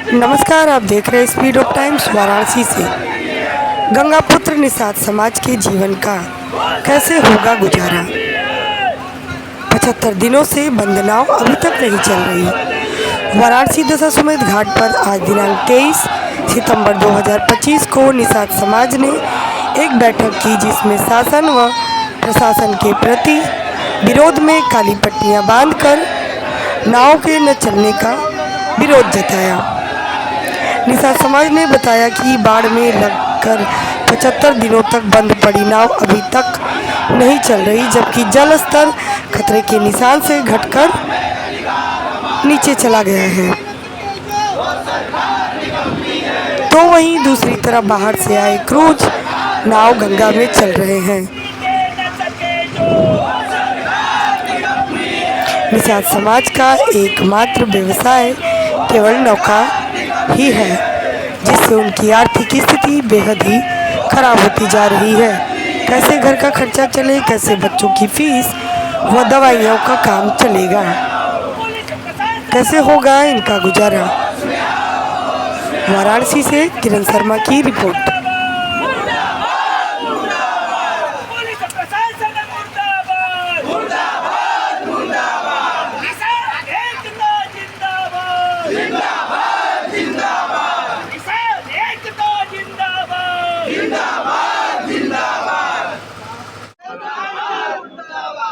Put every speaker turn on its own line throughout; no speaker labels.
नमस्कार, आप देख रहे हैं स्पीड ऑफ टाइम्स वाराणसी से। गंगा पुत्र निषाद समाज के जीवन का कैसे होगा गुजारा। 75 दिनों से बंद नाव अभी तक नहीं चल रही। वाराणसी दशाश्वमेध घाट पर आज दिनांक 23 सितंबर 2025 को निषाद समाज ने एक बैठक की, जिसमें शासन व प्रशासन के प्रति विरोध में काली पट्टियां बांधकर नाव के न चलने का विरोध जताया। निषाद समाज ने बताया कि बाढ़ में लगकर 75 दिनों तक बंद पड़ी नाव अभी तक नहीं चल रही, जबकि जल स्तर खतरे के निशान से घटकर नीचे चला गया है। तो वहीं दूसरी तरफ बाहर से आए क्रूज नाव गंगा में चल रहे हैं। निषाद समाज का एकमात्र व्यवसाय केवल नौका ही है, जिससे उनकी आर्थिक स्थिति बेहद ही खराब होती जा रही है। कैसे घर का खर्चा चले, कैसे बच्चों की फीस व दवाइयों का काम चलेगा, कैसे होगा इनका गुजारा। वाराणसी से किरण शर्मा की रिपोर्ट।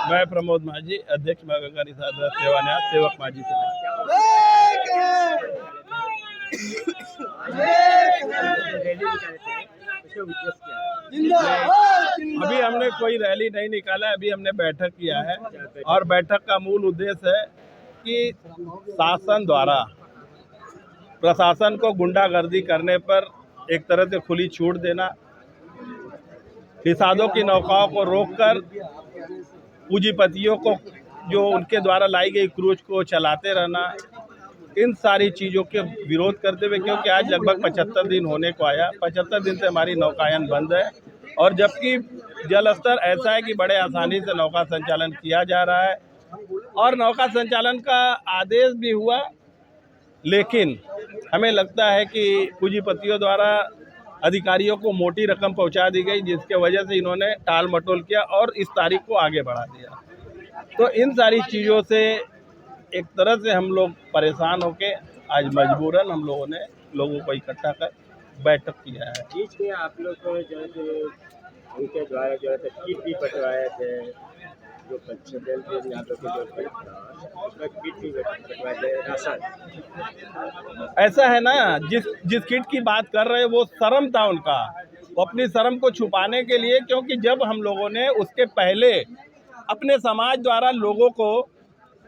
मैं प्रमोद माझी, अध्यक्ष गंगा निषाद सेवा न्यास सेवक माझी से। अभी हमने कोई रैली नहीं निकाला है, अभी हमने बैठक किया है और बैठक का मूल उद्देश्य है कि शासन द्वारा प्रशासन को गुंडागर्दी करने पर एक तरह से खुली छूट देना, निषादों की नौकाओं को रोककर पूंजीपतियों को जो उनके द्वारा लाई गई क्रूज को चलाते रहना, इन सारी चीज़ों के विरोध करते हुए, क्योंकि आज लगभग 75 दिन होने को आया। 75 दिन से हमारी नौकायन बंद है और जबकि जल स्तर ऐसा है कि बड़े आसानी से नौका संचालन किया जा रहा है और नौका संचालन का आदेश भी हुआ, लेकिन हमें लगता है कि पूंजीपतियों द्वारा अधिकारियों को मोटी रकम पहुंचा दी गई, जिसके वजह से इन्होंने टाल मटोल किया और इस तारीख को आगे बढ़ा दिया। तो इन सारी चीज़ों से एक तरह से हम लोग परेशान होके आज मजबूरन हम लोगों ने लोगों को इकट्ठा कर बैठक किया है।
बीच में आप लोग को जो उनके द्वारा जो है किट भी बंटवाए थे, जो बच्चे यहाँ पे जो किट भी बंटवाए थे, राशन।
ऐसा है ना, जिस किट की बात कर रहे हैं वो शर्म था उनका, वो अपनी शर्म को छुपाने के लिए, क्योंकि जब हम लोगों ने उसके पहले अपने समाज द्वारा लोगों को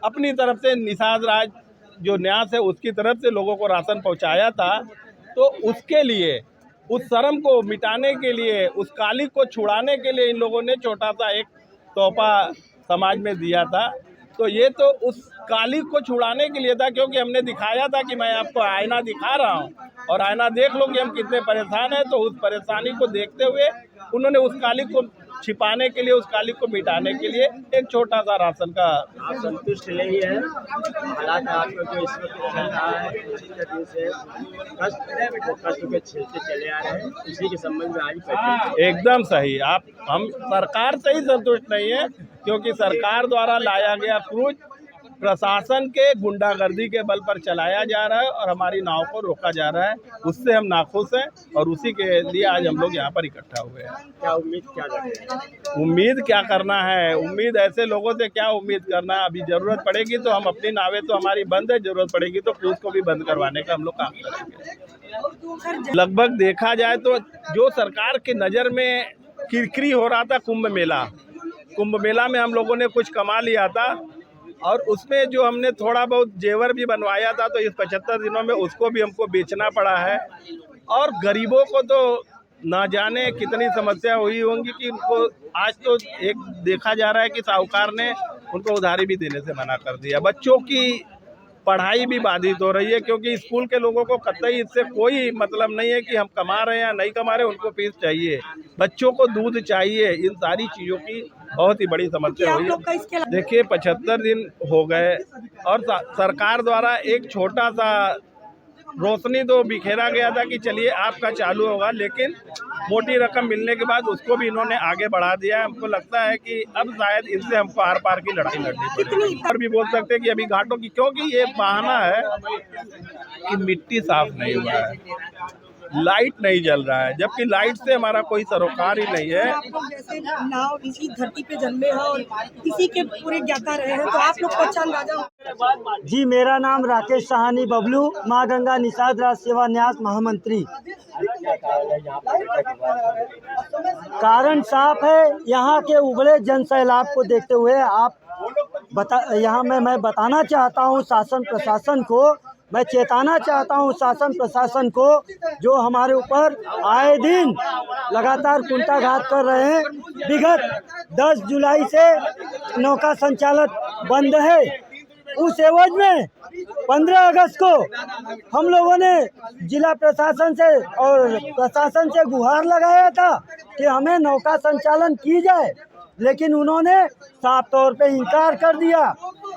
अपनी तरफ से निषाद राज जो न्यास है उसकी तरफ से लोगों को राशन पहुंचाया था, तो उसके लिए उस शर्म को मिटाने के लिए, उस काली को छुड़ाने के लिए इन लोगों ने छोटा सा एक तोहफा समाज में दिया था। तो ये तो उस काली को छुड़ाने के लिए था, क्योंकि हमने दिखाया था कि मैं आपको आईना दिखा रहा हूँ और आईना देख लो कि हम कितने परेशान हैं। तो उस परेशानी को देखते हुए उन्होंने उस काली को छिपाने के लिए, उस काली को मिटाने के लिए एक छोटा सा राशन का।
आप संतुष्ट नहीं है हालात आपको जो इस वक्त चल रहा है, 75 दिन से कष्ट के झेलते चले आ रहे हैं, उसी के संबंध में आज
एकदम सही। हम सरकार से ही संतुष्ट नहीं है, क्योंकि सरकार द्वारा लाया गया क्रूज प्रशासन के गुंडागर्दी के बल पर चलाया जा रहा है और हमारी नाव को रोका जा रहा है। उससे हम नाखुश हैं और उसी के लिए आज हम लोग यहाँ पर इकट्ठा हुए हैं।
क्या उम्मीद क्या करते हैं?
उम्मीद क्या करना है, उम्मीद ऐसे लोगों से क्या उम्मीद करना है। अभी ज़रूरत पड़ेगी तो हम अपनी नावें तो हमारी बंद है, ज़रूरत पड़ेगी तो क्रूज को भी बंद करवाने का हम लोग काम करेंगे। लगभग देखा जाए तो जो सरकार की नज़र में किरकिरी हो रहा था, कुंभ मेला में हम लोगों ने कुछ कमा लिया था और उसमें जो हमने थोड़ा बहुत जेवर भी बनवाया था, तो इस 75 दिनों में उसको भी हमको बेचना पड़ा है। और गरीबों को तो ना जाने कितनी समस्या हुई होंगी कि उनको आज तो एक देखा जा रहा है कि साहूकार ने उनको उधारी भी देने से मना कर दिया। बच्चों की पढ़ाई भी बाधित हो रही है, क्योंकि स्कूल के लोगों को कतई इससे कोई मतलब नहीं है कि हम कमा रहे हैं या नहीं कमा रहे, उनको फीस चाहिए, बच्चों को दूध चाहिए। इन सारी चीज़ों की बहुत ही बड़ी समस्या हुई है। देखिए 75 दिन हो गए और सरकार द्वारा एक छोटा सा रोशनी तो बिखेरा गया था कि चलिए आपका चालू होगा, लेकिन मोटी रकम मिलने के बाद उसको भी इन्होंने आगे बढ़ा दिया है। हमको लगता है कि अब शायद इनसे हमको आर पार की लड़ाई लड़नी पड़ेगी। और भी बोल सकते हैं कि अभी घाटों की, क्योंकि ये बहाना है कि मिट्टी साफ नहीं हुआ है, लाइट नहीं जल रहा है, जबकि लाइट से हमारा कोई सरोकार ही नहीं है।
आप लोग जैसे नाव इसी धरती पे जन्मे हैं और इसी के पूरे ज्ञाता रहे हैं, तो आप लोग को अच्छा अंदाजा हो।
जी, मेरा नाम राकेश सहानी बबलू, माँ गंगा निषाद राज सेवा न्यास महामंत्री। कारण साफ है, यहाँ के उबड़े जन सैलाब को देखते हुए मैं बताना चाहता हूँ शासन प्रशासन को, मैं चेताना चाहता हूँ शासन प्रशासन को, जो हमारे ऊपर आए दिन लगातार कुंठाघात कर रहे हैं। विगत 10 जुलाई से नौका संचालन बंद है, उस एवज में 15 अगस्त को हम लोगों ने जिला प्रशासन से और प्रशासन से गुहार लगाया था कि हमें नौका संचालन की जाए, लेकिन उन्होंने साफ तौर पे इनकार कर दिया।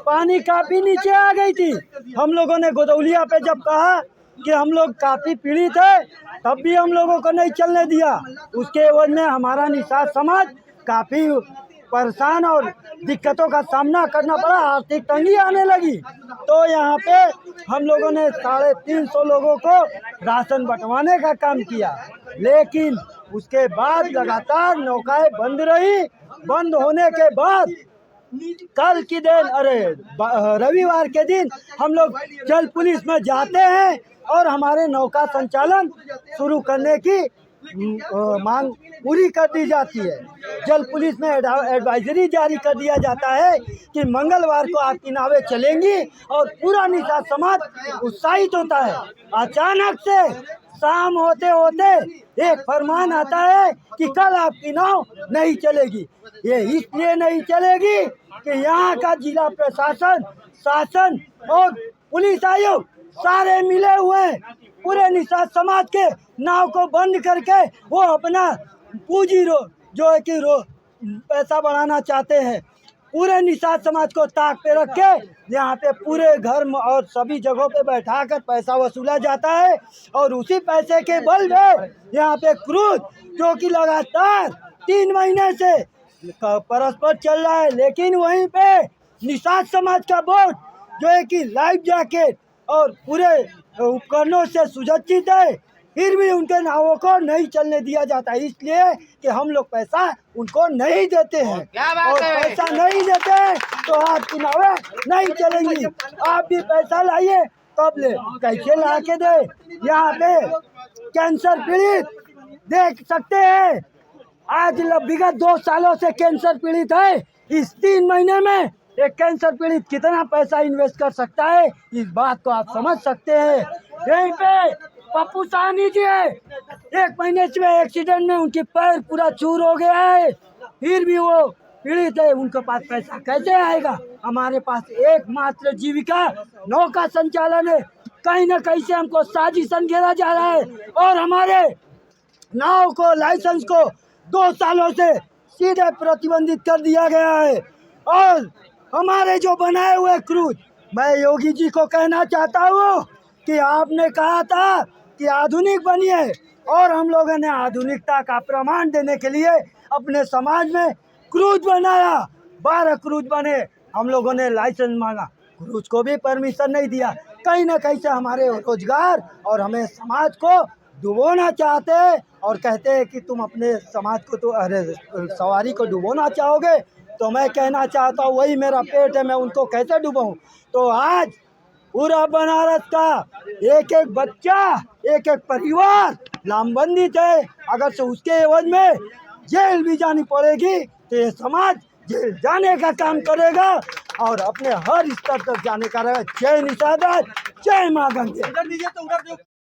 पानी काफ़ी नीचे आ गई थी। हम लोगों ने गोदौलिया पे जब कहा कि हम लोग काफ़ी पीड़ित है, तब भी हम लोगों को नहीं चलने दिया। उसके एवज में हमारा निषाद समाज काफ़ी परेशान और दिक्कतों का सामना करना पड़ा, आर्थिक तंगी आने लगी। तो यहाँ पे हम लोगों ने 350 लोगों को राशन बंटवाने का काम किया, लेकिन उसके बाद लगातार नौकाएं बंद रही। बंद होने के बाद कल की दिन रविवार के दिन हम लोग जल पुलिस में जाते हैं और हमारे नौका संचालन शुरू करने की मांग पूरी कर दी जाती है। जल पुलिस में एडवाइजरी जारी कर दिया जाता है कि मंगलवार को आपकी नावें चलेंगी और पूरा निषाद समाज उत्साहित होता है। अचानक से शाम होते होते एक फरमान आता है कि कल आपकी नाव नहीं चलेगी। ये इसलिए नहीं चलेगी कि यहाँ का जिला प्रशासन, शासन और पुलिस आयोग सारे मिले हुए हैं। पूरे निषाद समाज के नाव को बंद करके वो अपना पूंजी जो है कि पैसा बढ़ाना चाहते हैं। पूरे निषाद समाज को ताक पे रख के यहाँ पे पूरे घर और सभी जगहों पे बैठाकर पैसा वसूला जाता है, और उसी पैसे के बल पे यहाँ पे क्रूज जो कि लगातार 3 महीने से परस्पर चल रहा है, लेकिन वहीं पे निषाद समाज का बोट जो है कि लाइफ जैकेट और पूरे उपकरणों से सुसज्जित है, फिर भी उनके नावों को नहीं चलने दिया जाता, इसलिए कि हम लोग पैसा उनको नहीं देते हैं। और पैसा नहीं देते हैं तो आपकी नावें नहीं चलेंगी। आप भी पैसा लाइए, तब ले, कैसे ला के दे। यहाँ पे कैंसर पीड़ित देख सकते हैं, आज विगत 2 सालों से कैंसर पीड़ित है। इस 3 महीने में एक कैंसर पीड़ित कितना पैसा इन्वेस्ट कर सकता है, इस बात को आप समझ सकते हैं। यहीं पे पप्पू साहनी जी है, 1 महीने से एक्सीडेंट में उनकी पैर पूरा चूर हो गया है, फिर भी वो पीड़ित है। उनके पास पैसा कैसे आएगा? हमारे पास एकमात्र जीविका नौका संचालन है। कहीं न कहीं से हमको साजिश घेरा जा रहा है और हमारे नाव को, लाइसेंस को 2 सालों से सीधे प्रतिबंधित कर दिया गया है। और हमारे जो बनाए हुए क्रूज, मैं योगी जी को कहना चाहता हूँ कि आपने कहा था कि आधुनिक बनिए, और हम लोगों ने आधुनिकता का प्रमाण देने के लिए अपने समाज में क्रूज बनाया। 12 क्रूज बने, हम लोगों ने लाइसेंस मांगा, क्रूज को भी परमिशन नहीं दिया। कहीं ना कहीं से हमारे रोजगार और हमें समाज को डुबोना चाहते हैं और कहते हैं कि तुम अपने समाज को सवारी को डुबोना चाहोगे। तो मैं कहना चाहता हूँ, वही मेरा पेट है, मैं उनको कैसे डुबाऊँ। तो आज पूरा बनारस का एक एक बच्चा, एक एक परिवार लामबंदित है। अगर से उसके एवज में जेल भी जानी पड़ेगी तो ये समाज जेल जाने का काम करेगा और अपने हर स्तर तक जाने का रहेगा। जय निषाद, जय माँ गंगे।